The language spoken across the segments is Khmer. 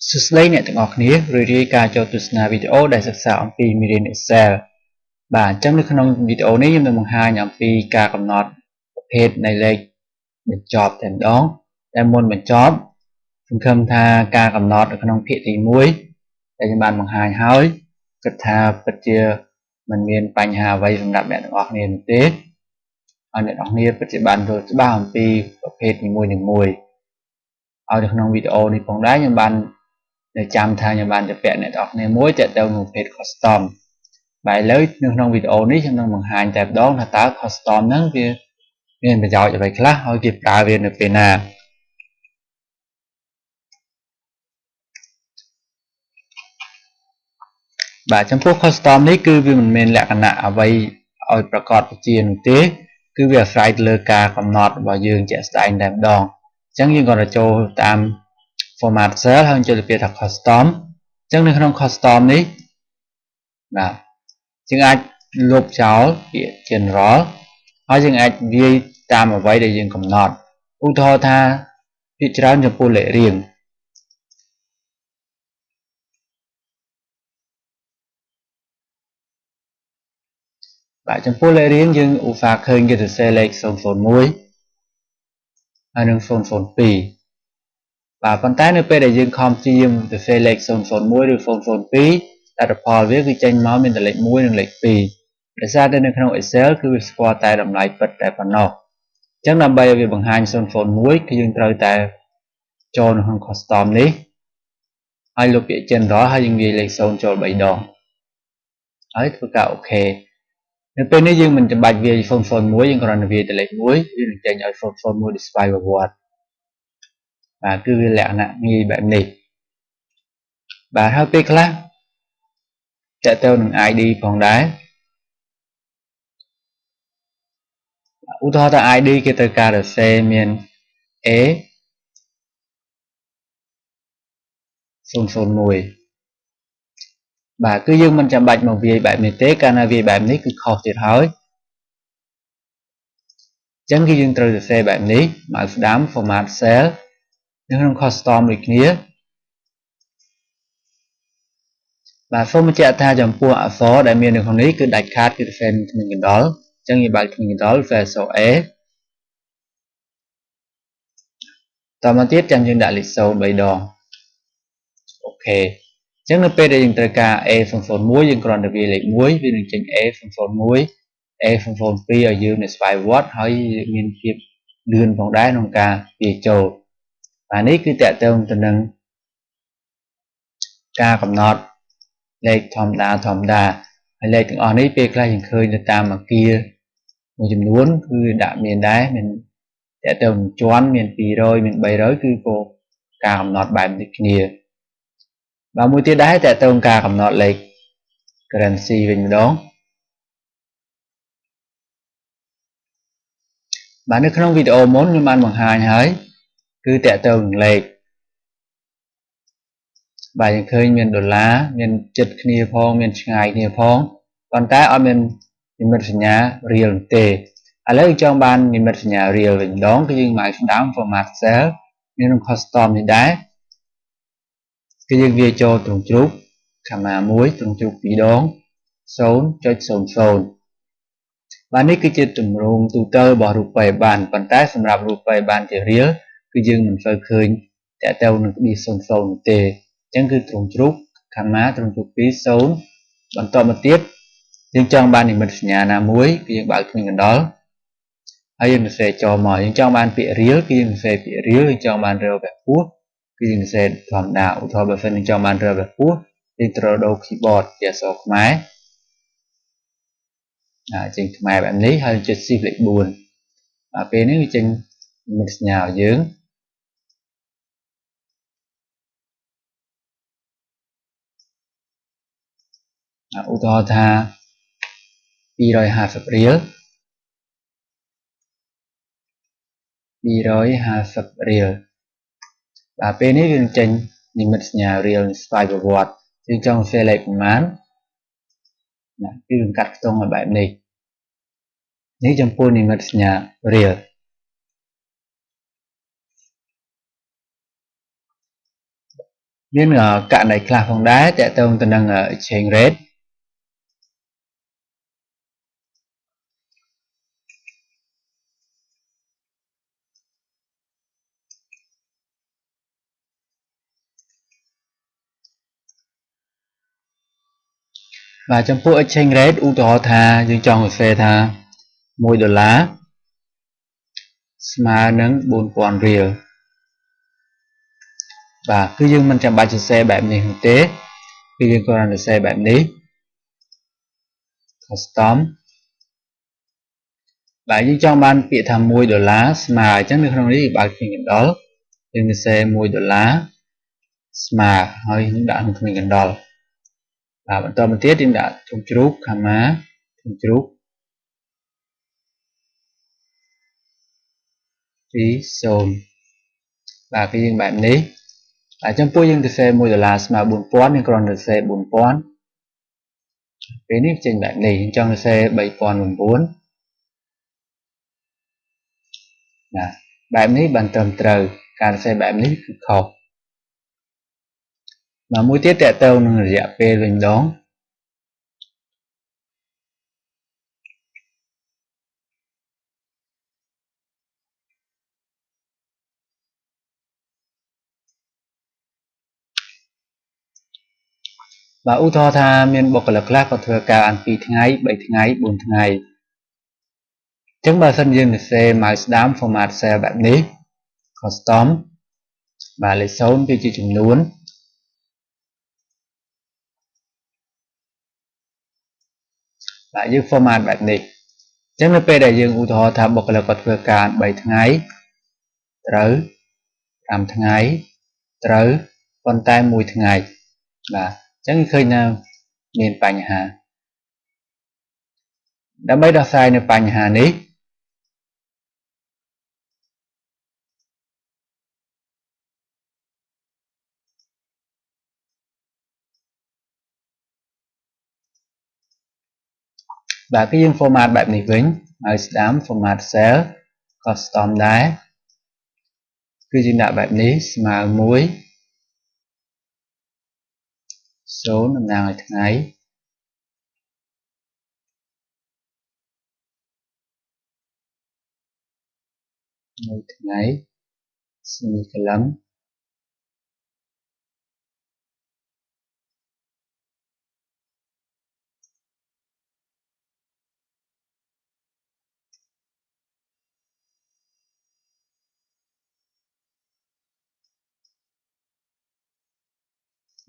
សួស្តីអ្នកទាំងអស់គ្នារីករាយការចូលទស្សនាវីដេអូដែលសិក្សាអំពី Miriam Excel បាទអញ្ចឹងនៅក្នុងវីដេអូនេះខ្ញុំនឹងបង្ហាញអំពីការកំណត់ប្រភេទនៃលេខបញ្ចប់តែម្ដងតែមុនបញ្ចប់សង្ឃឹមថាការកំណត់នៅក្នុងភាគទី1ដែលខ្ញុំបានបង្ហាញហើយគិតថាពិតជាមិនមានបញ្ហាអ្វីសម្រាប់អ្នកទាំងអស់គ្នានោះទេហើយអ្នកទាំងអស់គ្នាពិតជាបានយល់ច្បាស់អំពីប្រភេទនីមួយៗឲ្យនៅក្នុងវីដេអូនេះផងដែរខ្ញុំបានចាំថាខ្ញុំបានជពាក់អ្នកទាំងអស់គ្នាមួយតទៅនឹងប្រភេទ custom បាទឥឡូវនៅក្នុងវីដេអូនេះខ្ញុំនឹងបង្ហាញតែម្ដងថាតើ custom ហ្នឹងវាមានប្រយោជន៍អ្វីខ្លះហើយគេប្រើវានៅពេលណាបាទចំពោះ custom នេះគឺវាមិនមែនលក្ខណៈអ្វីឲ្យប្រកបវិជានោះទេគឺវាអាស្រ័យទៅលើការកំណត់របស់យើងជាក់ស្ដែងតែម្ដងអញ្ចឹងយើងគាត់ទៅចូលតាម format cell ហើយចូលទៅពាក្យថា custom អញ្ចឹងនៅក្នុង custom នេះបាទយើងអាចលុបចោលពាក្យ general ហើយយើងអាចវាយតាមអ្វីដែលយើងកំណត់ឧទាហរណ៍ថាពាក្យច្រើនចំពោះលេខរៀងបាទចំពោះលេខរៀងយើងឧស្សាហ៍ឃើញគេសរសេរលេខ001ហើយនឹង002បាទប៉ុន្តែនៅពេលដែលយើងខំព្យាយាមសរសេរលេខ001ឬ002លទ្ធផលវាគឺចេញមកមានតែលេខ1និងលេខ2ដោយសារតែនៅក្នុង Excel គឺវាស្គាល់តែតម្លៃពិតតែប៉ុណ្ណោះអញ្ចឹងដើម្បីឲ្យវាបង្ហាញ001គឺយើងត្រូវតែចូលនៅក្នុង custom នេះហើយលុបពាក្យ general ហើយយើងវាយលេខ0ចូល3ដងហើយធ្វើការអូខេនៅពេលនេះយើងមិនចាំបាច់វាយ001យើងគ្រាន់តែវាយតែលេខ1វានឹងចេញឲ្យ001 display ប្រវត្តិបាទគឺវាលក្ខណៈងាយបែបនេះបាទហើយពេលខ្លះតទៅនឹង ID ផងដែរឧទាហរណ៍ថា ID គេត្រូវការសរសេរមាន A 001បាទគឺយើងមិនចាំបាច់មកវាយបែបនេះទេកាលណាវាយបែបនេះគឺខុសទៀតហើយអញ្ចឹងគឺយើងត្រូវសរសេរបែបនេះ mouse ស្ដាំ format cell នៅក្នុង custom ដូចគ្នាបាទសូមបញ្ជាក់ថាចំពោះអក្សរដែលមាននៅក្នុងនេះគឺដាច់ខាតគឺសរសេរនឹងគ្មានកណ្ដុរអញ្ចឹងយើងបើកគ្មានកណ្ដុរសរសេរអក្សរ A តមកទៀតចាំយើងដាក់លេខ0 3ដងអូខេអញ្ចឹងនៅពេលដែលយើងត្រូវការ A001 យើងគ្រាន់តែវាយលេខ1វានឹងចេញ A001 A002 ឲ្យយើងនៅស្វ័យប្រវត្តិហើយមានភាពលឿនផងដែរក្នុងការវាយចូលបាទនេះគឺតកតងទៅនឹងការកំណត់លេខធម្មតាហើយលេខទាំងអស់នេះពេលខ្លះយើងឃើញទៅតាមអគារមួយចំនួនគឺដាក់មានដែរមានតកតងជាន់មាន200មាន300គឺក៏ការកំណត់បែបដូចគ្នាបាទមួយទៀតដែរតកតងការកំណត់លេខ currency វិញម្ដងបាទនៅក្នុងវីដេអូមុនខ្ញុំបានបង្ហាញហើយគឺតកតងនឹងលេខបាទយើងឃើញមានដុល្លារមានចិត្តគ្នាផងមានឆ្ងាយគ្នាផងប៉ុន្តែអត់មាននិមិត្តសញ្ញារៀលទេឥឡូវចង់បាននិមិត្តសញ្ញារៀលវិញម្ដងគឺយើងមកស្ដាំ format cell នៅក្នុង custom នេះដែរគឺយើងវាចូលត្រង់ជ្រូកខាងណាមួយត្រង់ជ្រូក2ដង 0.00 បាទនេះគឺជាទម្រង់ទូទៅរបស់រូបិយប័ណ្ណប៉ុន្តែសម្រាប់រូបិយប័ណ្ណជារៀលគឺយើងមិនសូវឃើញតទៅនឹងក្បៀស00នោះទេអញ្ចឹងគឺត្រង់ជ្រូកខាងណាត្រង់ជ្រូក2 0បន្តមកទៀតយើងចង់បាននិមិត្តសញ្ញាណាមួយគឺយើងបើកគ្មានកណ្ដុរហើយយើងសរសេរចូលមកយើងចង់បានពាក្យរៀលគឺយើងសរសេរពាក្យរៀលយើងចង់បានរើវែកពោះគឺយើងសរសេរធម្មតាឧទាហរណ៍បើសិនយើងចង់បានរើវែកពោះយើងត្រូវដូរ keyboard ជាអក្សរខ្មែរចេញខ្មែរបែបនេះហើយចុច shift លេខ4បាទពេលនេះវាចេញនិមិត្តសញ្ញាឲ្យយើងឧទាហរណ៍ថា250រៀលបាទពេលនេះវានឹងចេញនិមិត្តសញ្ញារៀលស្វ័យប្រវត្តិយើងចង់សរសេរលេខប្រមាណគឺនឹងកាត់ខ្ទង់ឲ្យបែបនេះនេះចំពោះនិមិត្តសញ្ញារៀល មានកាក់នៃខ្លះផងដែរតើតើទៅនឹង exchange rate បាទចំពោះ exchange rate ឧទាហរណ៍ថាយើងចង់សរសេរថា$1ស្មើនឹង4000រៀលបាទគឺយើងមិនចាំបាច់សរសេរបែបនេះនោះទេគឺយើងគ្រាន់តែសរសេរបែបនេះ custom បាទយើងចង់បានពាក្យថា$1ស្មើអញ្ចឹងនៅក្នុងនេះបើកគ្មានកណ្ដុរយើងសរសេរ$1ស្មើហើយយើងដាក់ក្នុងគ្មានកណ្ដុរបាទបន្តមកទៀតយើងដាក់ជុំជ្រូក comma ជុំជ្រូក20បាទគឺយើងបែបនេះហើយចំពោះយើងសរសេរ$1ស្មើ4000យើងគ្រាន់តែសរសេរ4000ពេលនេះចេញបែបនេះយើងចង់សរសេរ3009ណាបែបនេះបានត្រឹមត្រូវការសរសេរបែបនេះគឺខុសមួយទៀតតើទៅនឹងរយៈពេលវិញម្ដងបាទឧទាហរណ៍ថាមានបុគ្គលិកខ្លះគាត់ធ្វើការអាន2ថ្ងៃ3ថ្ងៃ4ថ្ងៃអញ្ចឹងបើសិនយើងសរសេរ mouse ស្ដាម format cell បែបនេះ custom បាទលេខ0គឺជាចំនួនបាទយើង format បែបនេះអញ្ចឹងនៅពេលដែលយើងឧទាហរណ៍ថាបុគ្គលិកគាត់ធ្វើការ3ថ្ងៃត្រូវ5ថ្ងៃត្រូវប៉ុន្តែ1ថ្ងៃបាទអញ្ចឹងឃើញថាមានបញ្ហាដើម្បីដោះស្រាយនៅបញ្ហានេះបាទគឺយើង format បែបនេះវិញហើយស្ដាំ format cell custom ដែរគឺយើងដាក់បែបនេះស្មើ1 0តំណាងឲ្យថ្ងៃ1ថ្ងៃ semicolon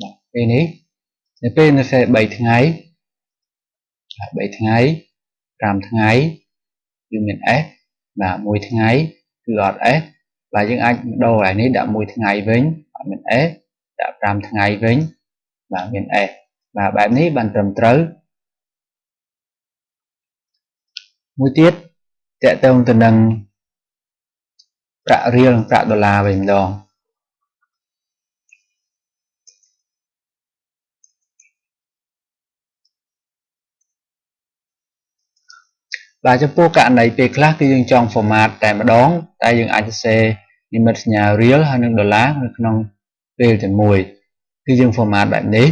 បាទពេលនេះនៅពេលនៅសេ3ថ្ងៃ3ថ្ងៃ5ថ្ងៃគឺមាន s បាទ1ថ្ងៃគឺអត់ s បាទយើងអាចដូរឲ្យនេះដាក់1ថ្ងៃវិញអត់មាន s ដាក់5ថ្ងៃវិញបាទមាន s បាទបែបនេះបានត្រឹមត្រូវមួយទៀតតើតើទៅនឹងប្រាក់រៀលនិងប្រាក់ដុល្លារវិញម្ដងបាទចំពោះករណីពេលខ្លះគឺយើងចង់ format តែម្ដងតែយើងអាចសរសេរនិមិត្តសញ្ញារៀលហើយនិងដុល្លារនៅក្នុងពេលតែមួយគឺយើង format បែបនេះ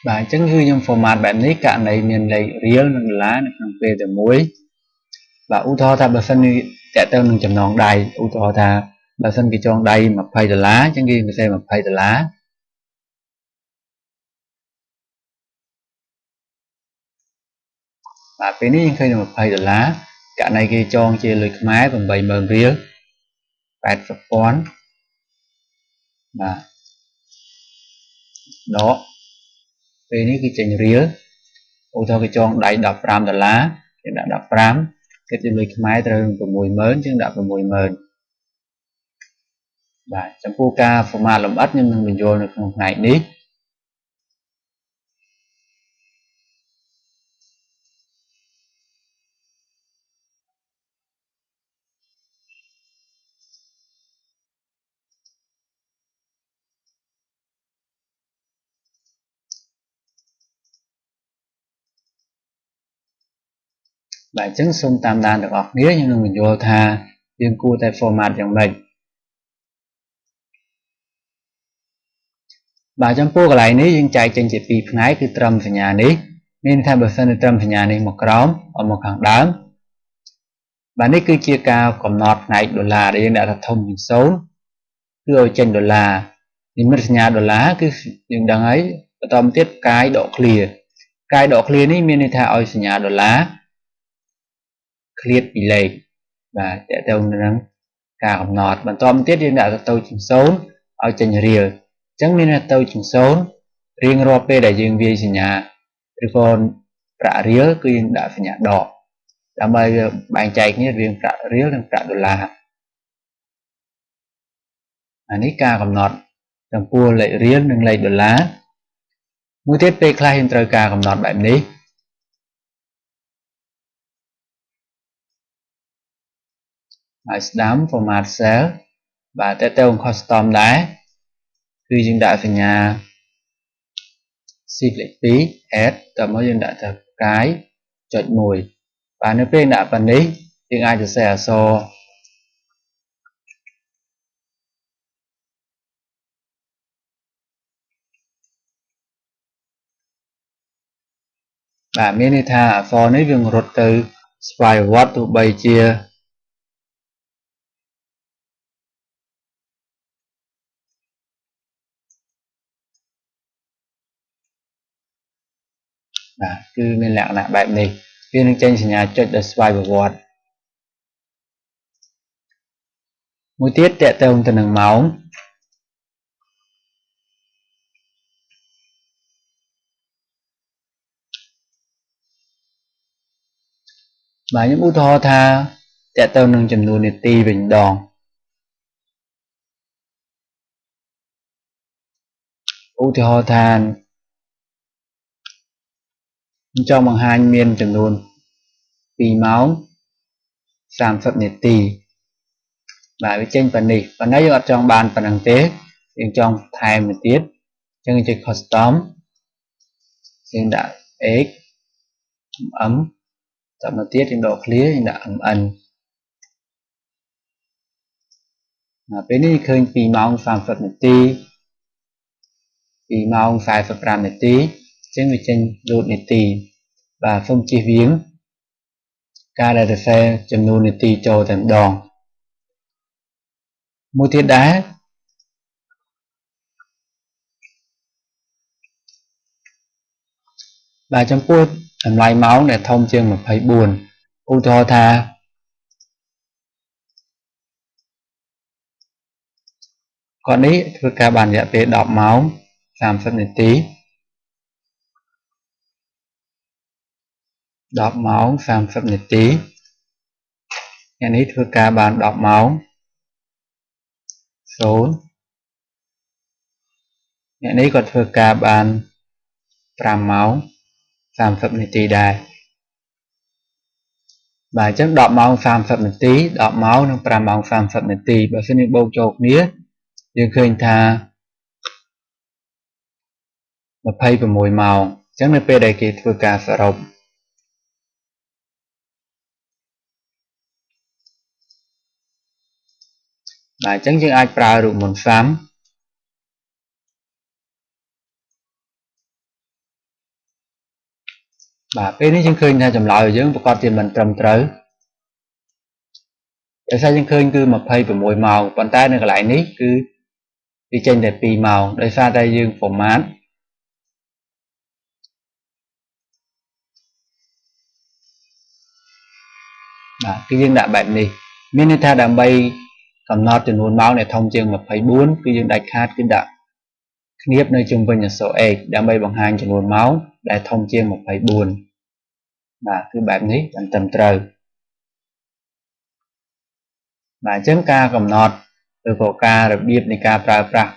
បាទអញ្ចឹងគឺខ្ញុំ format បែបនេះករណីមានលេខរៀលនិងដុល្លារនៅក្នុងពេលតែមួយបាទឧទាហរណ៍ថាបើសិននេះតើទៅនឹងចំណងដៃឧទាហរណ៍ថាបើសិនគេចងដៃ$20អញ្ចឹងគេសរសេរ$20បាទពេលនេះយើងឃើញ$20ករណីគេចងជាលុយខ្មែរ80000រៀល 80,000 បាទដកពេលនេះគឺចេញរៀលឧទាហរណ៍គេចងដៃ$15គេដាក់15គេជាលុយខ្មែរត្រូវ 60,000 ជាងដាក់ 60,000 បាទចំពោះការ format លម្អិតខ្ញុំនឹងបញ្យល់នៅក្នុងផ្នែកនេះបាទអញ្ចឹងសូមតាមដានទាំងអស់គ្នាខ្ញុំនឹងបញ្យល់ថាយើងគួរតែ format យ៉ាងម៉េចបាទចំពោះកន្លែងនេះយើងចែកចេញជាពីរផ្នែកគឺត្រឹមសញ្ញានេះមានថាបើសិនត្រឹមសញ្ញានេះមកក្រោមមកខាងដើមបាទនេះគឺជាការកំណត់ផ្នែកដុល្លារដែលយើងដាក់ថាធំជាង0គឺឲ្យចេញដុល្លារនិមិត្តសញ្ញាដុល្លារគឺយើងដឹងហើយបន្តមកទៀតកាយដក clear កាយដក clear នេះមានន័យថាឲ្យសញ្ញាដុល្លារឃ្លាតពីលេខបាទតើទៅនឹងការកំណត់បន្តមកទៀតយើងដាក់ទៅជាង0ឲ្យចេញរៀលអញ្ចឹងមានទៅជាង0រៀងរាល់ពេលដែលយើងវាយសញ្ញាឬក៏ប្រាក់រៀលគឺយើងដាក់សញ្ញាដកដើម្បីបែងចែកគ្នារវាងប្រាក់រៀលនិងប្រាក់ដុល្លារអានេះការកំណត់ចំពោះលេខរៀលនិងលេខដុល្លារមួយទៀតពេលខ្លះយើងត្រូវការកំណត់បែបនេះហើយស្ដាំ format cell បាទតើទៅ custom ដែរគឺយើងដាក់សញ្ញា shift លេខ2 add តើមកយើងដាក់ទៅកាយចុច1បាទនៅពេលដាក់ប៉ុណ្នេះយើងអាចសរសេរអក្សរបាទមានន័យថាអក្សរនេះវារត់ទៅស្វ័យប្រវត្តិទោះបីជាបាទគឺមានលក្ខណៈបែបនេះវានឹងចេញសញ្ញាចុចដោយស្វ័យប្រវត្តិមួយទៀតតេតើទៅនឹងម៉ោងបាទខ្ញុំឧទាហរណ៍ថាតេតើនឹងចំនួននាទីវិញម្ដងឧទាហរណ៍ថាខ្ញុំចង់បង្ហាញមានចំនួន2ម៉ោង30នាទីបាទវាចេញប៉ុណ្នេះប៉ុន្តែយើងអត់ចង់បានប៉ុណ្្នឹងទេយើងចង់ថែមទៅទៀតអញ្ចឹងចុច custom យើងដាក់ x mm តមកទៀតយើងដក clear យើងដាក់ mn ពេលនេះឃើញ2ម៉ោង30នាទី2ម៉ោង45នាទីអញ្ចឹងវាចេញលូតនាទីបាទសូមជៀសវាងការដែលសរសេរចំនួននាទីចូលតែម្ដងមួយទៀតដែរបាទចំពោះតម្លៃម៉ោងដែលធំជាង24ឧទាហរណ៍ថាគាត់នេះធ្វើការបានរយៈពេល10ម៉ោង30នាទី10ម៉ោង30នាទីអ្នកនេះធ្វើការបាន10ម៉ោង0អ្នកនេះក៏ធ្វើការបាន5ម៉ោង30នាទីដែរបាទអញ្ចឹង10ម៉ោង30នាទី10ម៉ោងនិង5ម៉ោង30នាទីបើសិនយើងបូកចូលគ្នាយើងឃើញថា26ម៉ោងអញ្ចឹងនៅពេលដែលគេធ្វើការសរុបបាទអញ្ចឹងយើងអាចប្រើរូបមន្តសាំបាទពេលនេះយើងឃើញថាចម្លើយយើងប្រកាសជាមិនត្រឹមត្រូវដោយសារយើងឃើញគឺ26ម៉ោងប៉ុន្តែនៅកន្លែងនេះគឺវាចេញតែ2ម៉ោងដោយសារតែយើង format បាទគឺយើងដាក់បែបនេះមានន័យថាដើម្បី កំណត់ចំនួនម៉ោងដែលធំជាង24គឺយើងដាច់ខាតគឺដាក់គៀបនៅជុំវិញអក្សរ x ដើម្បីបង្ហាញចំនួនម៉ោងដែលធំជាង24បាទគឺបែបនេះបានត្រឹមត្រូវបាទអញ្ចឹងការកំណត់ឬក៏ការរបៀបនៃការប្រើប្រាស់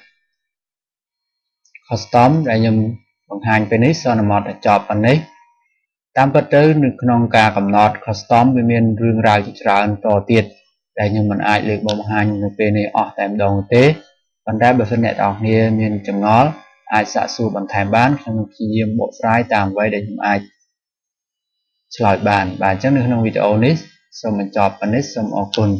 custom ដែលខ្ញុំបង្ហាញពេលនេះសន្មតឲ្យចប់ប៉ុណ្ណេះតាមពិតទៅនៅក្នុងការកំណត់ custom វាមានរឿងរ៉ាវជាច្រើនតទៀតដែលខ្ញុំមិនអាចលើកមកបង្ហាញនៅពេលនេះអស់តែម្ដងទេប៉ុន្តែបើសិនអ្នកទាំងអស់គ្នាមានចម្ងល់អាចសាកសួរបន្ថែមបានខ្ញុំនឹងព្យាយាមបកស្រាយតាមអ្វីដែលខ្ញុំអាចឆ្លើយបានបាទអញ្ចឹងនៅក្នុងវីដេអូនេះសូមបញ្ចប់ប៉ុណ្ណេះសូមអរគុណ